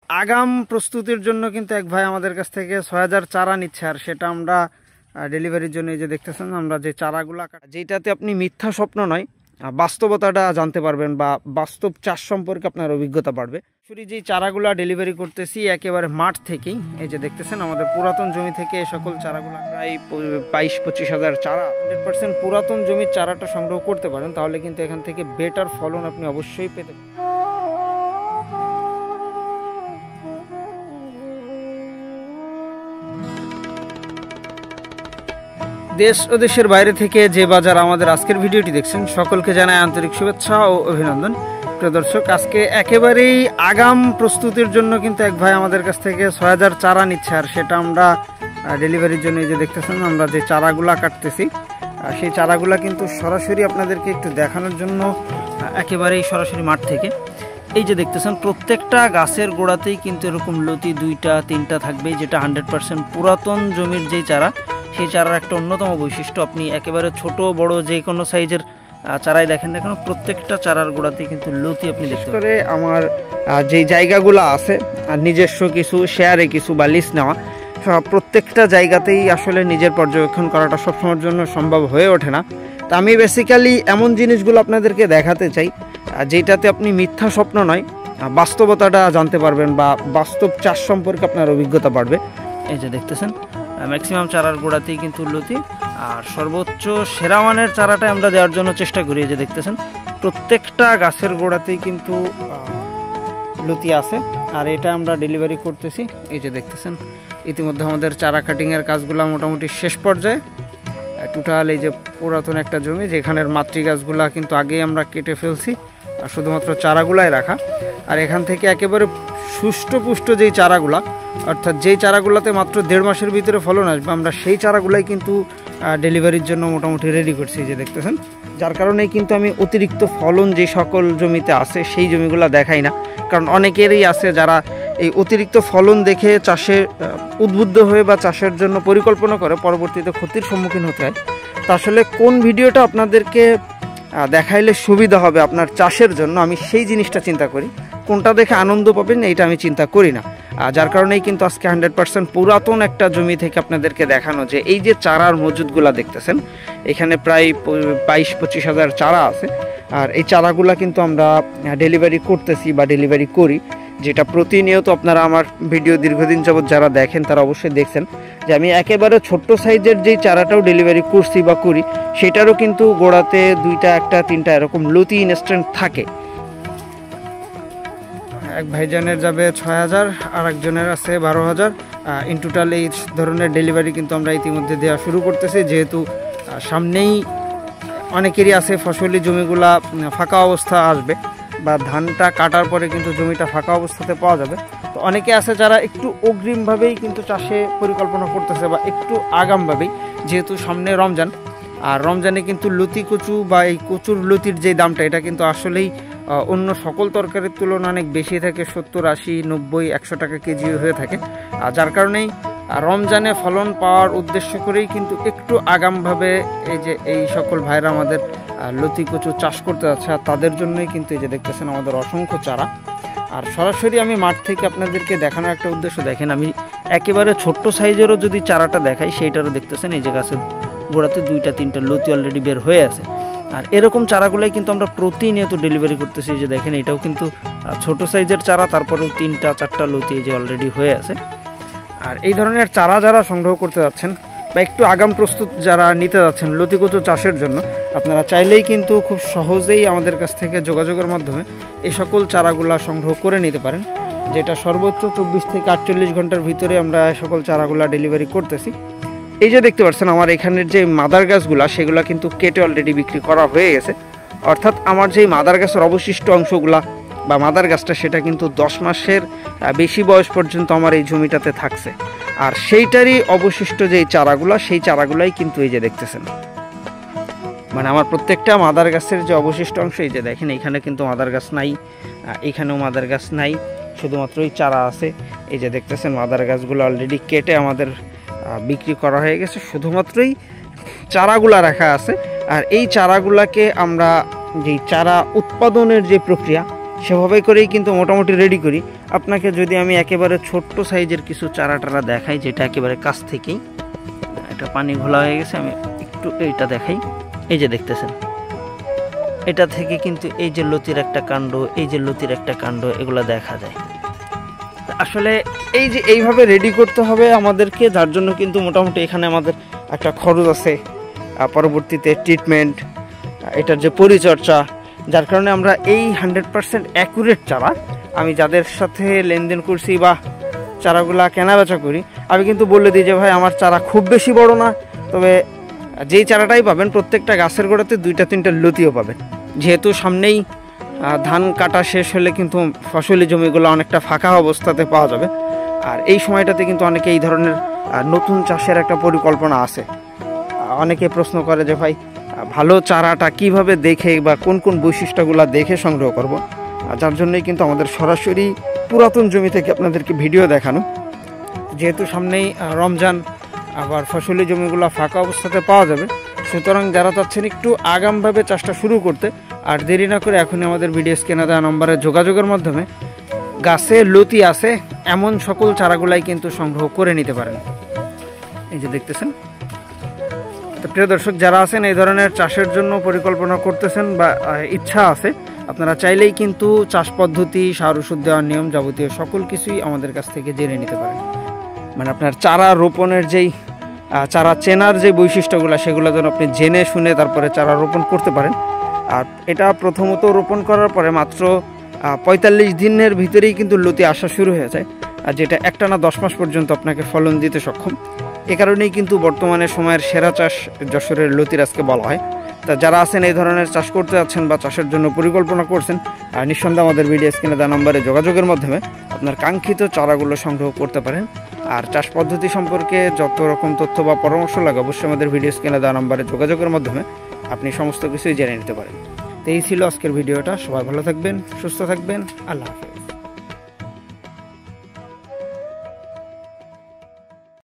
আগাম প্রস্তুতির জন্য কিন্তু এক ভাই আমাদের কাছ থেকে ৬০০০ চারা নিচ্ছে, আর সেটা আমরা ডেলিভারির জন্য এই যে দেখতেছেন আমরা যে চারাগুলো, যেটাতে আপনি মিথ্যা স্বপ্ন নয় বাস্তবতাটা জানতে পারবেন বা বাস্তব চাষ সম্পর্কে আপনার অভিজ্ঞতা বাড়বে। শুধু যেই চারাগুলো ডেলিভারি করতেছি একেবারে মাঠ থেকেই, এই যে দেখতেছেন আমাদের পুরাতন জমি থেকে এই সকল চারাগুলো প্রায় ২২-২৫ হাজার চারা, 100% পুরাতন জমির চারাটা সংগ্রহ করতে পারেন, তাহলে কিন্তু এখান থেকে বেটার ফলন আপনি অবশ্যই পেতে পারেন। দেশ ও দেশের বাইরে থেকে যে বাজার আমাদের আজকের ভিডিওটি দেখছেন সকলকে জানাই আন্তরিক শুভেচ্ছা ও অভিনন্দন। প্রিয় দর্শক, আজকে একেবারেই আগাম প্রস্তুতির জন্য কিন্তু এক ভাই আমাদের কাছ থেকে ৬০০০ চারা নিচ্ছে, আর সেটা আমরা ডেলিভারির জন্য এই যে দেখতেছেন আমরা যে চারাগুলা কাটতেছি সেই চারাগুলা কিন্তু সরাসরি আপনাদেরকে একটু দেখানোর জন্য একেবারেই সরাসরি মাঠ থেকে এই যে দেখতেছেন প্রত্যেকটা গাছের গোড়াতেই কিন্তু এরকম লতি ২টা-৩টা থাকবে, যেটা 100% পুরাতন জমির যে চারা সেই চারার একটা অন্যতম বৈশিষ্ট্য। আপনি একেবারে ছোট বড় যে কোনো সাইজের চারাই দেখেন না কেন, প্রত্যেকটা চারার গোড়াতেই কিন্তু লতি আপনি দেখতে পারে। আমার যেই জায়গাগুলো আছে নিজস্ব কিছু শেয়ারে কিছু বা লিজ নেওয়া, প্রত্যেকটা জায়গাতেই আসলে নিজের পর্যবেক্ষণ করাটা সবসময়ের জন্য সম্ভব হয়ে ওঠে না। তা আমি বেসিক্যালি এমন জিনিসগুলো আপনাদেরকে দেখাতে চাই যেটাতে আপনি মিথ্যা স্বপ্ন নয় বাস্তবতাটা জানতে পারবেন বা বাস্তব চাষ সম্পর্কে আপনার অভিজ্ঞতা বাড়বে। এই যে দেখতেছেন ম্যাক্সিমাম চারার গোড়াতেই কিন্তু লতি, আর সর্বোচ্চ সেরা মানের চারাটাই আমরা দেওয়ার জন্য চেষ্টা করি। এই যে দেখতেছেন প্রত্যেকটা গাছের গোড়াতেই কিন্তু লতি আছে, আর এটা আমরা ডেলিভারি করতেছি। এই যে দেখতেছেন ইতিমধ্যে আমাদের চারা কাটিংয়ের কাজগুলো মোটামুটি শেষ পর্যায়ে। টোটাল এই যে পুরাতন একটা জমি যেখানের মাতৃ গাছগুলা কিন্তু আগেই আমরা কেটে ফেলছি, আর শুধুমাত্র চারাগুলাই রাখা। আর এখান থেকে একেবারে সুষ্ঠুপুষ্ট যেই চারাগুলা, অর্থাৎ যেই চারাগুলোতে মাত্র ১.৫ মাসের ভিতরে ফলন আসবে, আমরা সেই চারাগুলাই কিন্তু ডেলিভারির জন্য মোটামুটি রেডি করছি। যে দেখতেছেন যার কারণেই কিন্তু আমি অতিরিক্ত ফলন যে সকল জমিতে আছে সেই জমিগুলো দেখাই না, কারণ অনেকেরই আছে যারা এই অতিরিক্ত ফলন দেখে চাষে উদ্বুদ্ধ হয়ে বা চাষের জন্য পরিকল্পনা করে পরবর্তীতে ক্ষতির সম্মুখীন হতে হয়। তা আসলে কোন ভিডিওটা আপনাদেরকে দেখাইলে সুবিধা হবে আপনার চাষের জন্য, আমি সেই জিনিসটা চিন্তা করি। কোনটা দেখে আনন্দ পাবেন এইটা আমি চিন্তা করি না, যার কারণেই কিন্তু আজকে 100% পুরাতন একটা জমি থেকে আপনাদেরকে দেখানো যে এই যে চারার মজুদগুলা দেখতেছেন এখানে প্রায় ২২-২৫ হাজার চারা আছে, আর এই চারাগুলা কিন্তু আমরা ডেলিভারি করতেছি বা ডেলিভারি করি, যেটা প্রতিনিয়ত আপনারা আমার ভিডিও দীর্ঘদিন যাবৎ যারা দেখেন তারা অবশ্যই দেখছেন যে আমি একেবারে ছোট্ট সাইজের যেই চারাটাও ডেলিভারি করছি বা করি সেটারও কিন্তু গোড়াতে ২টা, ১টা, ৩টা এরকম লতি ইনস্ট্যান্ট থাকে। এক ভাইজানের যাবে ৬০০০, আর একজনের আছে ১২০০০। ইন টোটাল এই ধরনের ডেলিভারি কিন্তু আমরা ইতিমধ্যে দেওয়া শুরু করতেছি, যেহেতু সামনেই অনেকেরই আছে ফসলি জমিগুলা ফাঁকা অবস্থা আসবে বা ধানটা কাটার পরে কিন্তু জমিটা ফাঁকা অবস্থাতে পাওয়া যাবে। তো অনেকে আছে যারা একটু অগ্রিমভাবেই কিন্তু চাষে পরিকল্পনা করতেছে বা একটু আগামভাবেই, যেহেতু সামনে রমজান, আর রমজানে কিন্তু লতি কচু বা এই কচুর লতির যে দামটা এটা কিন্তু আসলেই অন্য সকল তরকারির তুলনায় অনেক বেশি থাকে, ৭০, ৮০, ৯০, ১০০ টাকা কেজি হয়ে থাকে। আর যার কারণেই রমজানে ফলন পাওয়ার উদ্দেশ্য করেই কিন্তু একটু আগামভাবে এই যে এই সকল ভাইরা আমাদের লতি কচু চাষ করতে যাচ্ছে, আর তাদের জন্যই কিন্তু এই যে দেখতেছেন আমাদের অসংখ্য চারা। আর সরাসরি আমি মাঠ থেকে আপনাদেরকে দেখানোর একটা উদ্দেশ্য, দেখেন আমি একেবারে ছোট্ট সাইজেরও যদি চারাটা দেখাই সেইটারও দেখতেছেন এই যে গাছের গোড়াতে ২টা ৩টা লতি অলরেডি বের হয়ে আছে। আর এরকম চারাগুলাই কিন্তু আমরা প্রতিনিয়ত ডেলিভারি করতেছি। যে দেখেন এটাও কিন্তু ছোট সাইজের চারা, তারপরেও 3টা 4টা লতি এই যে অলরেডি হয়ে আছে। আর এই ধরনের চারা যারা সংগ্রহ করতে যাচ্ছেন বা একটু আগাম প্রস্তুত যারা নিতে যাচ্ছেন লতি কচু চাষের জন্য, আপনারা চাইলেই কিন্তু খুব সহজেই আমাদের কাছ থেকে যোগাযোগের মাধ্যমে এই সকল চারাগুলা সংগ্রহ করে নিতে পারেন, যেটা সর্বোচ্চ ২৪ থেকে ৪৮ ঘন্টার ভিতরে আমরা সকল চারাগুলা ডেলিভারি করতেছি। এই যে দেখতে পাচ্ছেন আমার এখানের যে মাদার গাছগুলা সেগুলা কিন্তু কেটে অলরেডি বিক্রি করা হয়ে গেছে, অর্থাৎ আমার যেই মাদার গাছের অবশিষ্ট অংশগুলা বা মাদার গাছটা সেটা কিন্তু ১০ মাসের বেশি বয়স পর্যন্ত আমার এই জমিটাতে থাকছে, আর সেইটারই অবশিষ্ট যেই চারাগুলা সেই চারাগুলাই কিন্তু এই যে দেখতেছেন মানে আমার প্রত্যেকটা মাদার গাছের যে অবশিষ্ট অংশ, এই যে দেখেন এখানে কিন্তু মাদার গাছ নাই, এখানেও মাদার গাছ নাই, শুধুমাত্রই চারা আছে। এই যে দেখতেছেন মাদার গাছগুলো অলরেডি কেটে আমাদের বিক্রি করা হয়ে গেছে, শুধুমাত্রই চারাগুলা রাখা আছে। আর এই চারাগুলাকে আমরা যেই চারা উৎপাদনের যে প্রক্রিয়া সেভাবে করেই কিন্তু মোটামুটি রেডি করি। আপনাকে যদি আমি একেবারে ছোট্ট সাইজের কিছু চারা টারা দেখাই, যেটা একেবারে কাছ থেকেই, এটা পানি ঘোলা হয়ে গেছে, আমি একটু এইটা দেখাই। এই যে দেখতেছেন, এটা থেকে কিন্তু এই যে লতির একটা কাণ্ড, এই যে লতির একটা কাণ্ড, এগুলো দেখা যায়। আসলে এই যে এইভাবে রেডি করতে হবে আমাদেরকে, যার জন্য কিন্তু মোটামুটি এখানে আমাদের একটা খরচ আছে, পরবর্তীতে ট্রিটমেন্ট, এটার যে পরিচর্যা, যার কারণে আমরা এই 100% অ্যাকুরেট চারা, আমি যাদের সাথে লেনদেন করছি বা চারাগুলা কেনাবেচা করি, আমি কিন্তু বলে দিই যে ভাই আমার চারা খুব বেশি বড় না, তবে যেই চারাটাই পাবেন প্রত্যেকটা গাছের গোড়াতে 2-3টা লতিও পাবেন। যেহেতু সামনেই ধান কাটা শেষ হলে কিন্তু ফসলি জমিগুলো অনেকটা ফাঁকা অবস্থাতে পাওয়া যাবে, আর এই সময়টাতে কিন্তু অনেকে এই ধরনের নতুন চাষের একটা পরিকল্পনা আছে। অনেকে প্রশ্ন করে যে ভাই ভালো চারাটা কিভাবে দেখে বা কোন কোন বৈশিষ্ট্যগুলো দেখে সংগ্রহ করব, যার জন্যই কিন্তু আমাদের সরাসরি পুরাতন জমি থেকে আপনাদেরকে ভিডিও দেখানো। যেহেতু সামনেই রমজান, আবার ফসলি জমিগুলো ফাঁকা অবস্থাতে পাওয়া যাবে, সুতরাং যারা চাচ্ছেন একটু আগামভাবে চাষটা শুরু করতে, আর দেরি না করে এখনই আমাদের ভিডিও স্ক্রিনে দেওয়া নম্বরে যোগাযোগের মাধ্যমে গাছে লতি আছে এমন সকল চারাগুলাই কিন্তু সংগ্রহ করে নিতে পারেন। এই যে দেখতেছেন। তো প্রিয় দর্শক, যারা আছেন এই ধরনের চাষের জন্য পরিকল্পনা করতেছেন বা ইচ্ছা আছে, আপনারা চাইলেই কিন্তু চাষ পদ্ধতি, সার ওষুধ দেওয়ার নিয়ম যাবতীয় সকল কিছুই আমাদের কাছ থেকে জেনে নিতে পারেন। মানে আপনার চারা রোপণের যেই চারা চেনার যে বৈশিষ্ট্যগুলো, সেগুলো যেন আপনি জেনে শুনে তারপরে চারা রোপণ করতে পারেন। আর এটা প্রথমত রোপণ করার পরে মাত্র 45 দিনের ভিতরেই কিন্তু লতি আসা শুরু হয়ে যায়, আর যেটা একটানা 10 মাস পর্যন্ত আপনাকে ফলন দিতে সক্ষম। এ কারণেই কিন্তু বর্তমানে সময়ের সেরা চাষ যশোরের লতির আজকে বলা হয়। তা যারা আছেন এই ধরনের চাষ করতে যাচ্ছেন বা চাষের জন্য পরিকল্পনা করছেন, নিঃসন্দেহে আমাদের ভিডিও স্ক্রিনে দেওয়া নম্বরে যোগাযোগের মাধ্যমে আপনার কাঙ্ক্ষিত চারাগুলো সংগ্রহ করতে পারেন। আর চাষ পদ্ধতি সম্পর্কে যত রকম তথ্য বা পরামর্শ লাগে অবশ্যই আমাদের ভিডিও স্ক্রিনে দেওয়া নম্বরে যোগাযোগের মাধ্যমে আপনি সমস্ত কিছুই জেনে নিতে পারেন। তো এই ছিল আজকের ভিডিওটা। সবাই ভালো থাকবেন, সুস্থ থাকবেন, আল্লাহ হাফেজ।